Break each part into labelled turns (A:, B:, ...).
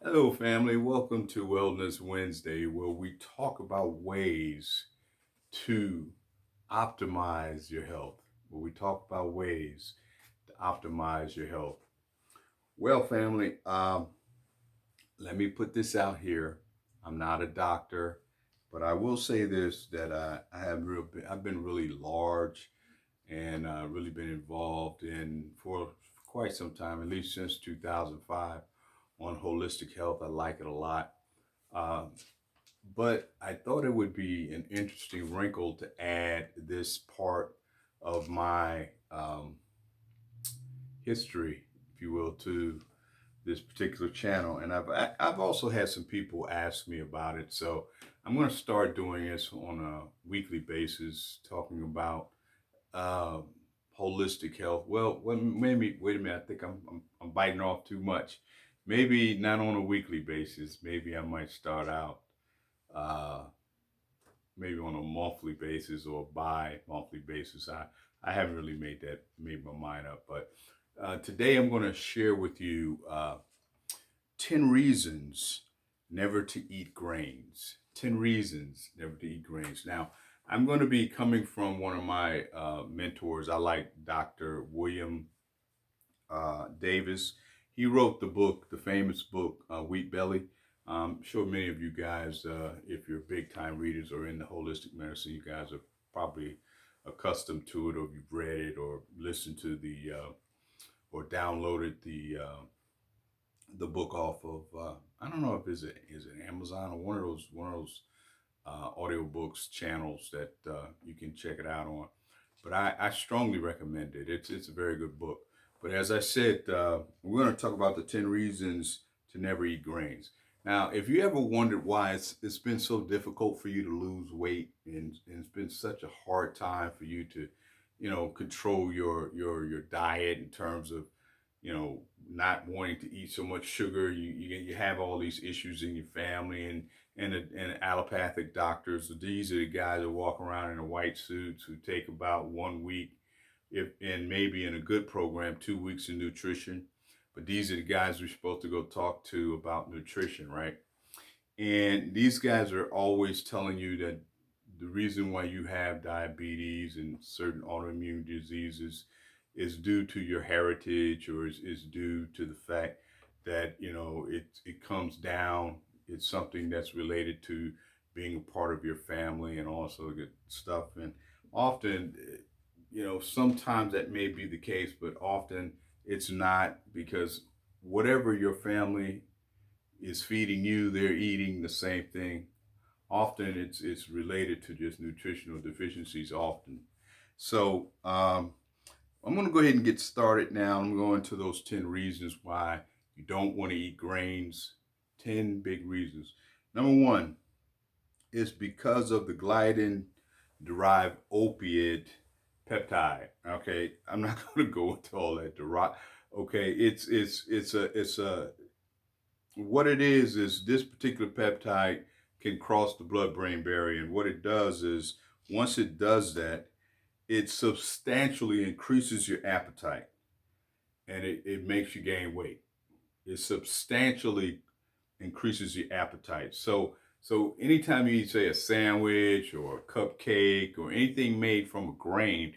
A: Hello, family. Welcome to Wellness Wednesday, where we talk about ways to optimize your health. Where we talk about ways to optimize your health. Well, family, let me put this out here. I'm not a doctor, but I will say this: that I've been really large and really been involved in for quite some time, at least since 2005, on holistic health. I like it a lot. Uh, but I thought it would be an interesting wrinkle to add this part of my history, if you will, to this particular channel. And I've also had some people ask me about it, so I'm going to start doing this on a weekly basis, talking about uh, holistic health. Well, maybe wait a minute. I think I'm biting off too much. Maybe not on a weekly basis. Maybe I might start out. Uh, Maybe on a monthly basis or bi-monthly basis. I haven't really made my mind up, but today I'm going to share with you 10 reasons never to eat grains. 10 reasons never to eat grains. Now, I'm going to be coming from one of my mentors. I like Dr. William Davis. He wrote the book, the famous book, Wheat Belly. I'm sure many of you guys, if you're big time readers or in the holistic medicine, you guys are probably accustomed to it, or you've read it, or listened to or downloaded the book off of. I don't know if is it Amazon or one of those audio books channels that you can check it out on. But I strongly recommend it. It's a very good book. But as I said, we're going to talk about the 10 reasons to never eat grains. Now, if you ever wondered why it's been so difficult for you to lose weight, and it's been such a hard time for you to, control your diet in terms of, not wanting to eat so much sugar. You have all these issues in your family, and allopathic doctors. These are the guys that walk around in a white suits who take about 1 week, if and maybe in a good program, 2 weeks of nutrition. But these are the guys we're supposed to go talk to about nutrition, right? And these guys are always telling you that the reason why you have diabetes and certain autoimmune diseases is due to your heritage, or is due to the fact that it comes down. It's something that's related to being a part of your family and also good stuff. And often, sometimes that may be the case, but often it's not, because whatever your family is feeding you, they're eating the same thing. Often it's related to just nutritional deficiencies often. So I'm going to go ahead and get started now. I'm going to those 10 reasons why you don't want to eat grains. 10 big reasons. Number one is because of the gliadin derived opiate peptide. Okay, I'm not going to go into all that. Okay, it's a what it is this particular peptide can cross the blood-brain barrier, and what it does is, once it does that, it substantially increases your appetite, and it makes you gain weight. It substantially increases your appetite. So anytime you eat, say, a sandwich or a cupcake or anything made from a grain,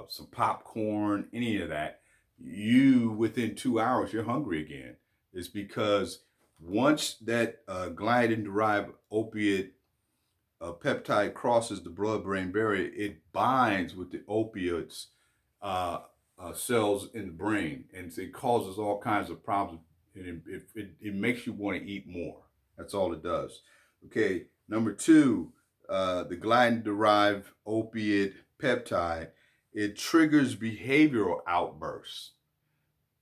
A: some popcorn, any of that, you within 2 hours you're hungry again. It's because once that gliadin derived opiate peptide crosses the blood-brain barrier, it binds with the opiates cells in the brain, and it causes all kinds of problems. And it makes you want to eat more. That's all it does. Okay, number two, the gliadin-derived opiate peptide, it triggers behavioral outbursts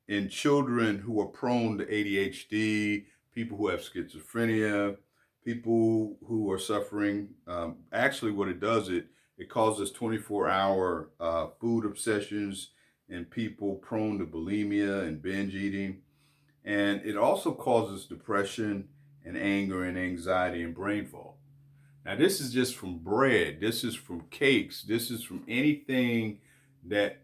A: in children who are prone to ADHD, people who have schizophrenia, people who are suffering. Actually, what it does, it causes 24-hour food obsessions in people prone to bulimia and binge eating. And it also causes depression and anger and anxiety and brain fog. Now, this is just from bread. This is from cakes. This is from anything that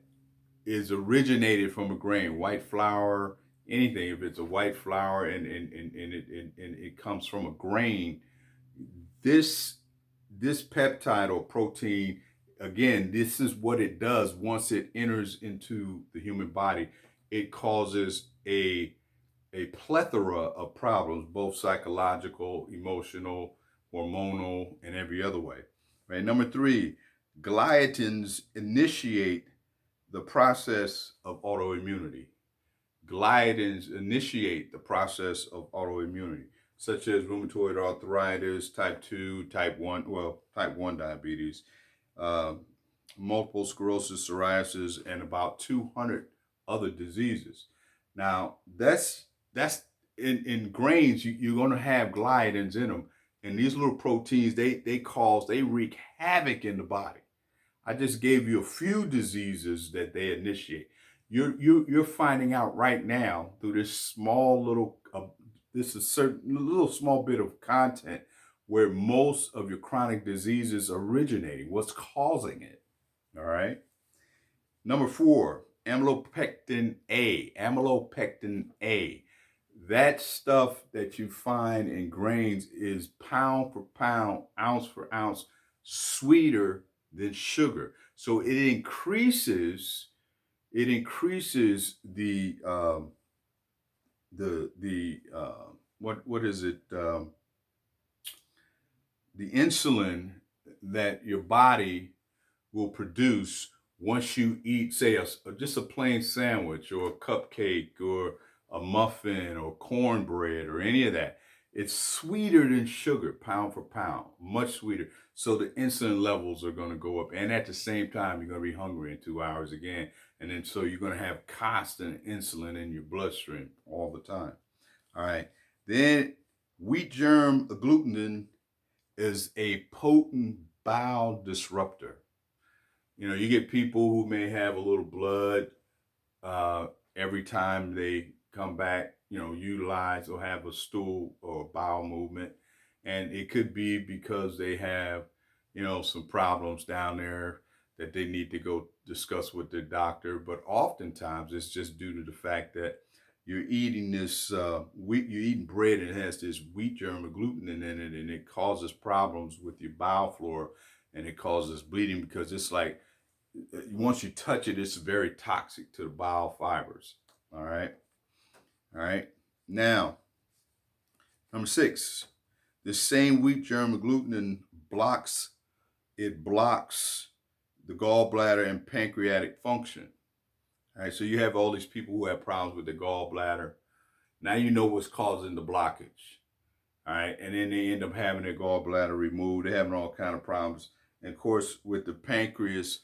A: is originated from a grain, white flour, anything. If it's a white flour and it comes from a grain, this this peptide or protein, again, this is what it does once it enters into the human body. It causes a plethora of problems, both psychological, emotional, hormonal, and every other way. Right. Number three, gliadins initiate the process of autoimmunity. Gliadins initiate the process of autoimmunity, such as rheumatoid arthritis, type 2, type 1 diabetes, uh, multiple sclerosis, psoriasis, and about 200 other diseases. Now, that's in grains, you're going to have gliadins in them. And these little proteins, they wreak havoc in the body. I just gave you a few diseases that they initiate. You're finding out right now through this small little this is certain little small bit of content where most of your chronic diseases are originating. What's causing it? All right. Number four, amylopectin A. Amylopectin A. That stuff that you find in grains is pound for pound, ounce for ounce sweeter than sugar. So it increases the what is it the insulin that your body will produce once you eat, say, just a plain sandwich or a cupcake or a muffin or cornbread or any of that. It's sweeter than sugar, pound for pound, much sweeter. So the insulin levels are going to go up. And at the same time, you're going to be hungry in 2 hours again. And then so you're going to have constant insulin in your bloodstream all the time. All right. Then wheat germ agglutinin is a potent bowel disruptor. You get people who may have a little blood every time they come back, utilize or have a stool or bowel movement. And it could be because they have, some problems down there that they need to go discuss with their doctor. But oftentimes it's just due to the fact that you're eating this you're eating bread and it has this wheat germ agglutinin in it, and it causes problems with your bowel flora, and it causes bleeding because it's like once you touch it, it's very toxic to the bowel fibers. All right. All right. Now, number six, this same wheat germ agglutinin blocks the gallbladder and pancreatic function. All right. So you have all these people who have problems with the gallbladder. Now you know what's causing the blockage. All right. And then they end up having their gallbladder removed. They're having all kind of problems. And of course, with the pancreas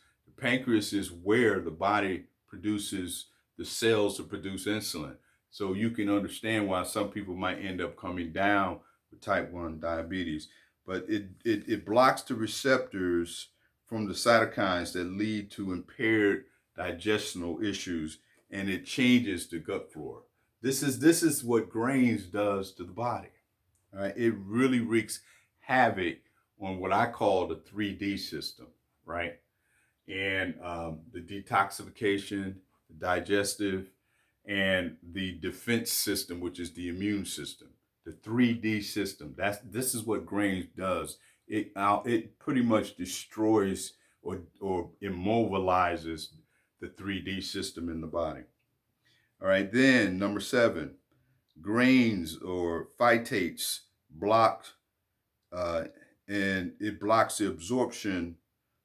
A: is where the body produces the cells to produce insulin. So you can understand why some people might end up coming down with type 1 diabetes. But it blocks the receptors from the cytokines that lead to impaired digestional issues, and it changes the gut flora. This is what grains does to the body. All right, it really wreaks havoc on what I call the 3D system, right? And the detoxification, the digestive, and the defense system, which is the immune system, the 3D system. This is what grains does. It pretty much destroys or immobilizes the 3D system in the body. All right, then number seven, grains or phytates block and it blocks the absorption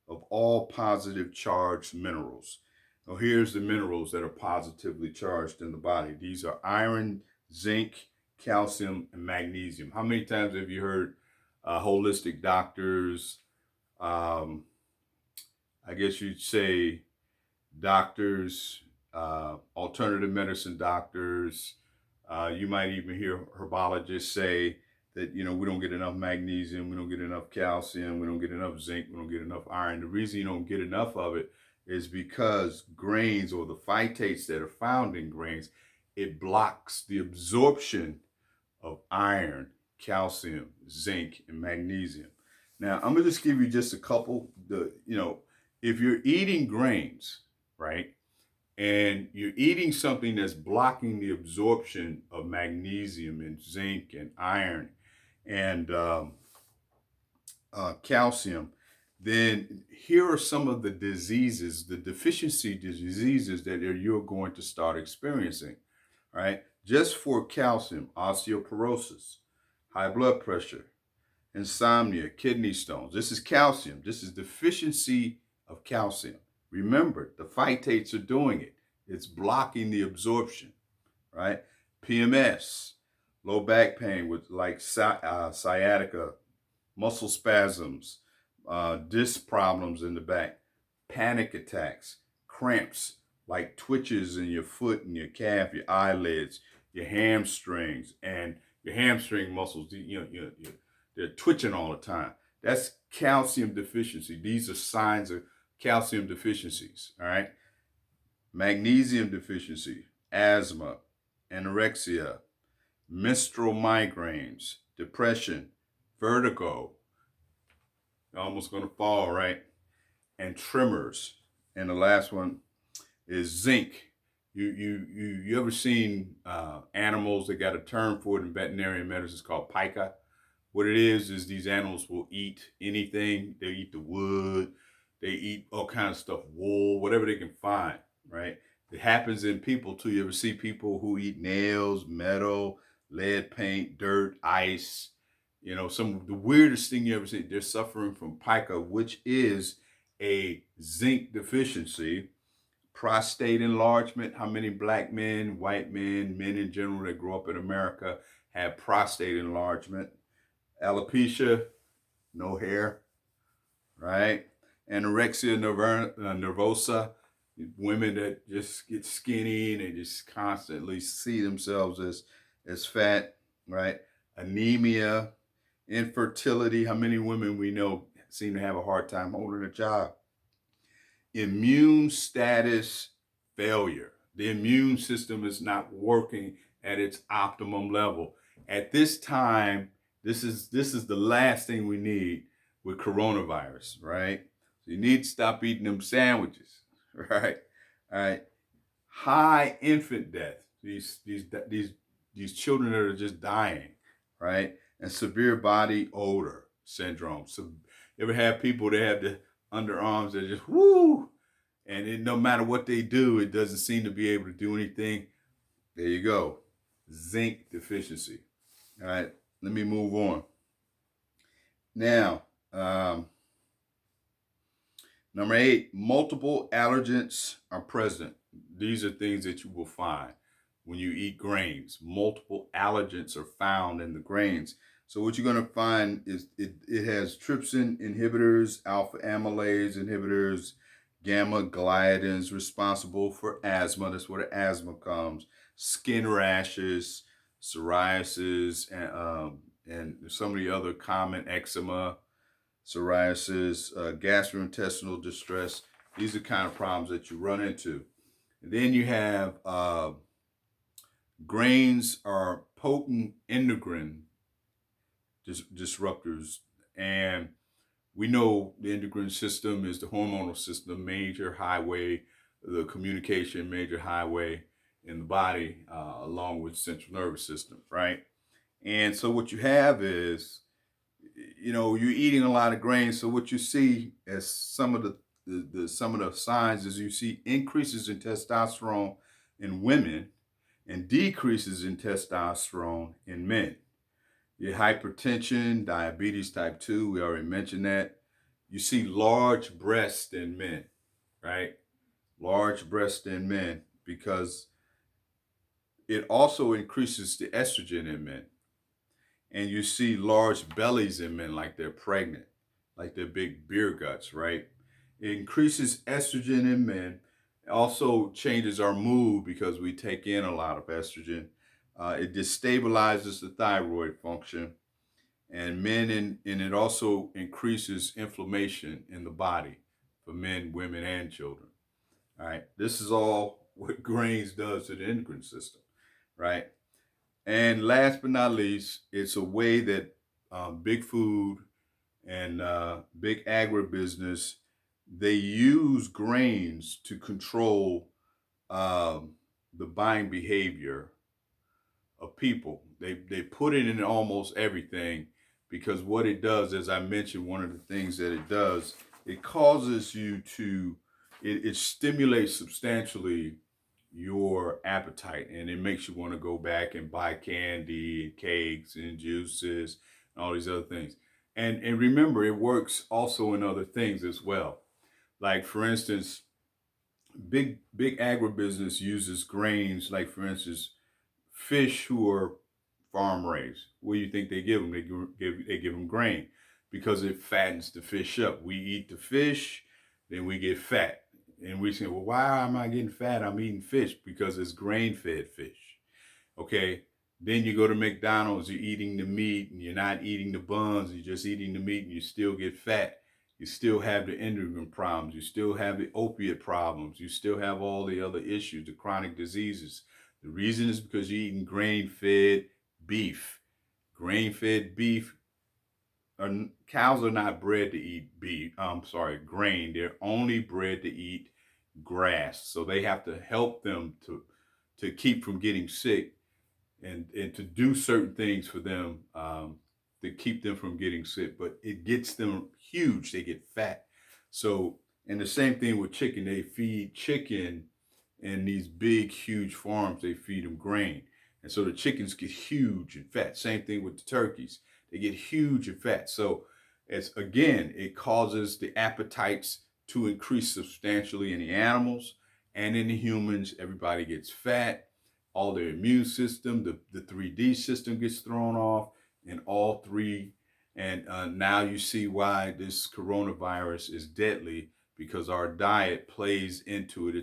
A: of all positive charged minerals. Now, here's the minerals that are positively charged in the body. These are iron, zinc, calcium, and magnesium. How many times have you heard holistic doctors, I guess you'd say doctors, alternative medicine doctors, you might even hear herbologists say that, we don't get enough magnesium, we don't get enough calcium, we don't get enough zinc, we don't get enough iron. The reason you don't get enough of it is because grains, or the phytates that are found in grains, it blocks the absorption of iron, calcium, zinc, and magnesium. Now, I'm going to just give you just a couple. If you're eating grains, right, and you're eating something that's blocking the absorption of magnesium and zinc and iron and calcium, then here are some of the diseases, the deficiency diseases that you're going to start experiencing, right? Just for calcium: osteoporosis, high blood pressure, insomnia, kidney stones. This is calcium. This is deficiency of calcium. Remember, the phytates are doing it. It's blocking the absorption, right? PMS, low back pain with like sciatica, muscle spasms, disc problems in the back, panic attacks, cramps like twitches in your foot and your calf, your eyelids, your hamstrings, and your hamstring muscles. They're twitching all the time. That's calcium deficiency. These are signs of calcium deficiencies. All right. Magnesium deficiency, asthma, anorexia, menstrual migraines, depression, vertigo. You're almost going to fall, right? And tremors. And the last one is zinc. You ever seen animals that got a term for it in veterinarian medicine? It's called pica. What it is these animals will eat anything. They eat the wood. They eat all kinds of stuff, wool, whatever they can find, right? It happens in people too. You ever see people who eat nails, metal, lead paint, dirt, ice? Some of the weirdest thing you ever see. They're suffering from pica, which is a zinc deficiency. Prostate enlargement. How many black men, white men, men in general that grow up in America have prostate enlargement? Alopecia, no hair, right? Anorexia nervosa, women that just get skinny and they just constantly see themselves as fat, right? Anemia, infertility. How many women we know seem to have a hard time holding a job? Immune status failure. The immune system is not working at its optimum level. At this time, this is the last thing we need with coronavirus, right? So you need to stop eating them sandwiches, right? All right. High infant death. These children that are just dying, right? And severe body odor syndrome. So you ever have people that have the underarms that just whoo, and no matter what they do, it doesn't seem to be able to do anything. There you go. Zinc deficiency. All right, let me move on. Now, number 8, multiple allergens are present. These are things that you will find when you eat grains. Multiple allergens are found in the grains. So what you're going to find is it has trypsin inhibitors, alpha amylase inhibitors, gamma gliadins, responsible for asthma. That's where the asthma comes. Skin rashes, psoriasis, and some of the other common eczema, psoriasis, gastrointestinal distress. These are kind of problems that you run into. And then you have grains are potent endocrine disruptors, and we know the endocrine system is the hormonal system, major highway, the communication major highway in the body, along with central nervous system, right? And so what you have is, you're eating a lot of grains. So what you see as some of the signs is you see increases in testosterone in women and decreases in testosterone in men. Your hypertension, diabetes type 2, we already mentioned that. You see large breasts in men, right? Large breasts in men, because it also increases the estrogen in men. And you see large bellies in men, like they're pregnant, like they're big beer guts, right? It increases estrogen in men. It also changes our mood because we take in a lot of estrogen. It destabilizes the thyroid function. And and it also increases inflammation in the body for men, women, and children. All right. This is all what grains does to the endocrine system, right? And last but not least, it's a way that big food and big agribusiness, they use grains to control the buying behavior of people. They put it in almost everything because what it does, as I mentioned, one of the things that it does, it causes you to, it stimulates substantially your appetite, and it makes you want to go back and buy candy and cakes and juices and all these other things. And remember, it works also in other things as well. Like for instance, big agribusiness uses grains. Like for instance, fish who are farm raised. What do you think they give them? They give them grain because it fattens the fish up. We eat the fish, then we get fat. And we say, well, why am I getting fat? I'm eating fish because it's grain fed fish. Okay. Then you go to McDonald's, you're eating the meat and you're not eating the buns, you're just eating the meat and you still get fat. You still have the endocrine problems. You still have the opiate problems. You still have all the other issues, the chronic diseases. The reason is because you're eating grain fed beef. Grain fed beef, cows are not bred to eat beef. I'm sorry, grain. They're only bred to eat grass. So they have to help them to keep from getting sick and to do certain things for them to keep them from getting sick. But it gets them huge. They get fat. So, and the same thing with chicken. They feed chicken in these big, huge farms. They feed them grain. And so the chickens get huge and fat. Same thing with the turkeys. They get huge and fat. So it's, again, it causes the appetites to increase substantially in the animals and in the humans. Everybody gets fat. All their immune system, the 3D system gets thrown off, and all three. And now you see why this coronavirus is deadly, because our diet plays into it.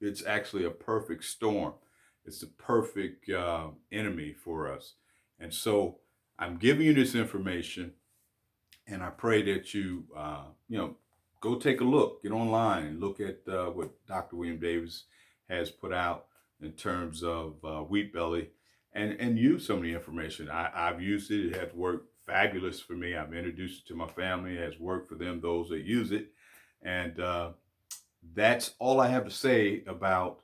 A: It's actually a perfect storm. It's the perfect enemy for us. And so I'm giving you this information, and I pray that you go take a look, get online and look at what Dr. William Davis has put out in terms of wheat belly, and use some of the information. I've used it. It has worked fabulous for me. I've introduced it to my family. It has worked for them, those that use it. And that's all I have to say about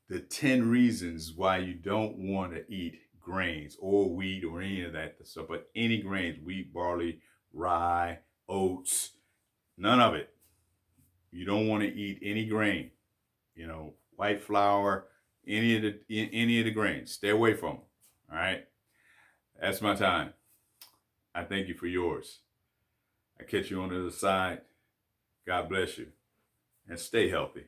A: the 10 reasons why you don't want to eat grains or wheat or any of that stuff, but any grains, wheat, barley, rye, oats, none of it. You don't want to eat any grain, white flour, any of the grains. Stay away from them. All right. That's my time. I thank you for yours. I catch you on the other side. God bless you and stay healthy.